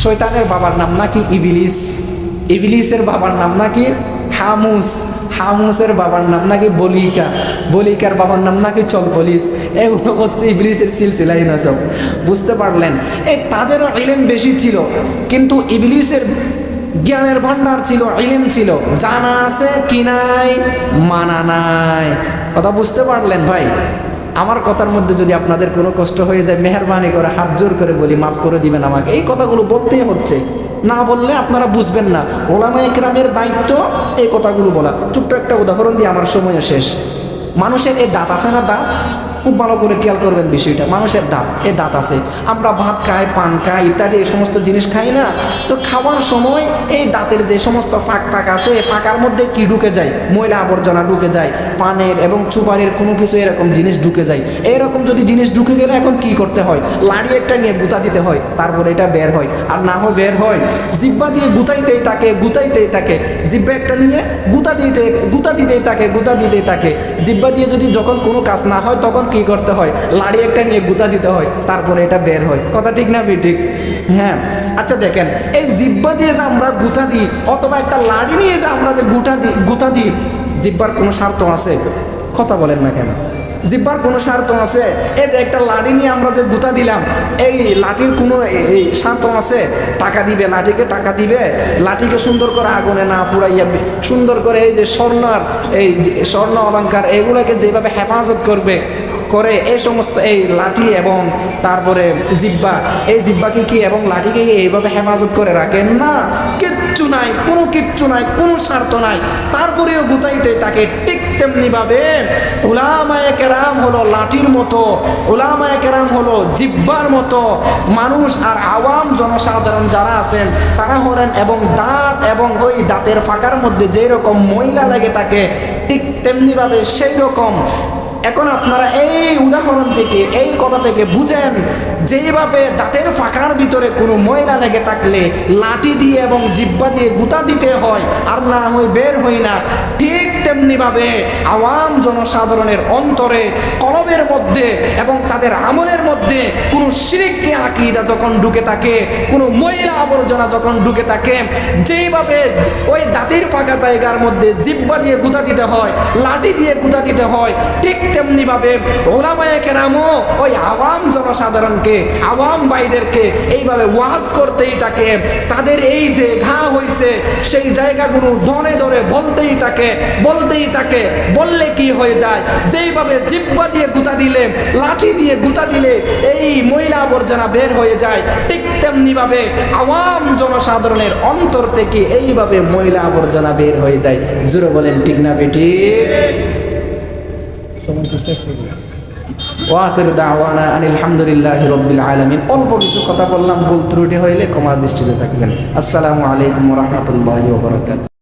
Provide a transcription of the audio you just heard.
শয়তানের বাবার নাম নাকি ইবলিস, ইবলিসের বাবার নাম নাকি হামুস, হামুসের বাবার নাম নাকি বলিকা, বলিকার বাবার নাম নাকি চলপলিস। এগুলো হচ্ছে ইবলিসের সিলসিলাই নসব। বুঝতে পারলেন? এই তাদেরও ইলম বেশি ছিল, কিন্তু ইবলিসের জ্ঞানের ভান্ডার ছিল, ইলম ছিল, জানা আছে কি নাই, মানা নাই। কথা বুঝতে পারলেন ভাই? আমার কথার মধ্যে যদি আপনাদের কোনো কষ্ট হয়ে যায়, মেহরবানি করে হাত জোর করে বলি, মাফ করে দিবেন আমাকে। এই কথাগুলো বলতেই হচ্ছে, না বললে আপনারা বুঝবেন না। ওলামায়ে কেরামের দায়িত্ব এই কথাগুলো বলা। ছোট্ট একটা উদাহরণ দিয়ে আমার সময় শেষ। মানুষের এই দাঁত আছে না, দাঁত, খুব ভালো করে খেয়াল করবেন বিষয়টা। মানুষের দাঁত, এই দাঁত আছে। আমরা ভাত খাই, পান খাই, ইত্যাদি এই সমস্ত জিনিস খাই না? তো খাওয়ার সময় এই দাঁতের যে সমস্ত ফাঁক ফাঁক আছে, ফাঁকার মধ্যে কি ঢুকে যায়? ময়লা আবর্জনা ঢুকে যায়, পানের এবং চুপারের কোনো কিছু এরকম জিনিস ঢুকে যায়। এরকম যদি জিনিস ঢুকে গেলে এখন কি করতে হয়? লাড়ি একটা নিয়ে গুঁতা দিতে হয়, তারপরে এটা বের হয়। আর না হয় বের হয় জিব্বা দিয়ে গুতাইতেই থাকে, গুতাইতেই থাকে। জিব্বা একটা নিয়ে গুঁতা দিতেই থাকে, গুঁতা দিতেই থাকে। জিব্বা দিয়ে যদি যখন কোনো কাজ না হয়, তখন কি করতে হয়? লাড়ি একটা নিয়ে গুঁতা দিতে হয়, তারপরে এটা বের হয়। কথা ঠিক না ঠিক? হ্যাঁ। আচ্ছা দেখেন, এই জিব্বা দিয়ে যে আমরা গুঁতা দিই, অথবা একটা লাড়ি নিয়ে যে আমরা যে গুঁতা দিই, জিব্বার কোনো স্বার্থ আছে? কথা বলেন না কেন? জিব্বার কোনো স্বার্থ আছে? এই যে একটা লাঠি নিয়ে আমরা যে গুঁতা দিলাম, এই লাঠির কোনো এই স্বার্থ আছে? টাকা দিবে, লাঠিকে টাকা দিবে, লাঠিকে সুন্দর করে আগুনে না পুড়াইয়া সুন্দর করে এই যে স্বর্ণ অলংকার এগুলোকে যেভাবে হেফাজত করে এই সমস্ত এই লাঠি এবং তারপরে জিব্বা, এই জিব্বাকে কি এবং লাঠিকে এইভাবে হেফাজত করে রাখেন না? কিচ্ছু নাই, কোনো কিচ্ছু নাই, কোনো স্বার্থ নাই, তারপরেও গুতাইতে তাকে। ঠিক তেমনিভাবে উলামায়ে কেরাম হলো লাঠির মতো, উলামায়ে কেরাম হলো জিব্বার মতো। মানুষ আর আওয়াম জনসাধারণ যারা আছেন তারা হলেন এবং দাঁত, এবং ওই দাঁতের ফাঁকার মধ্যে যেই রকম ময়লা লেগে থাকে, ঠিক তেমনিভাবে সেই রকম। এখন আপনারা এই উদাহরণ থেকে, এই কথা থেকে বুঝেন, যেইভাবে দাঁতের ফাঁকার ভিতরে কোনো ময়লা লেগে থাকলে লাঠি দিয়ে এবং জিব্বা দিয়ে গুঁতা দিতে হয়, আর না হয় বের হয় না, ঠিক তেমনিভাবে আওয়াম জনসাধারণের অন্তরে, কলবের মধ্যে এবং তাদের আমলের মধ্যে কোনো শিরকি আকীদা যখন ঢুকে থাকে, কোনো ময়লা আবর্জনা যখন ঢুকে থাকে, যেইভাবে ওই দাঁতের ফাঁকা জায়গার মধ্যে জিব্বা দিয়ে গুঁতা দিতে হয়, লাঠি দিয়ে গুঁতা দিতে হয়, ঠিক তেমনিভাবে উলামায়ে কেরামও ওই আওয়াম জনসাধারণকে, আওয়াম ভাইদেরকে এইভাবে ওয়াজ করতেই থাকে। তাদের এই যে ঘা হয়েছে সেই জায়গাগুলো ধরে ধরে বলতেই থাকে, বলতেই থাকে। বললে কি হয়ে যায়? যেইভাবে জিব্বা দিয়ে গুঁতা দিলে, লাঠি দিয়ে গুঁতা দিলে এই ময়লা আবর্জনা বের হয়ে যায়, ঠিক তেমনিভাবে আওয়াম জনসাধারণের অন্তর থেকে এইভাবে ময়লা আবর্জনা বের হয়ে যায়। জোরে বলেন ঠিক না বেটি? ওয়াখির দাওয়ানা আনিল হামদুলিল্লাহি রাব্বিল আলামিন। অল্প কিছু কথা বললাম, ভুল ত্রুটি হইলে ক্ষমা দৃষ্টিতে থাকবেন। আসসালামু আলাইকুম ওয়া রাহমাতুল্লাহি ওয়া বারাকাতুহু।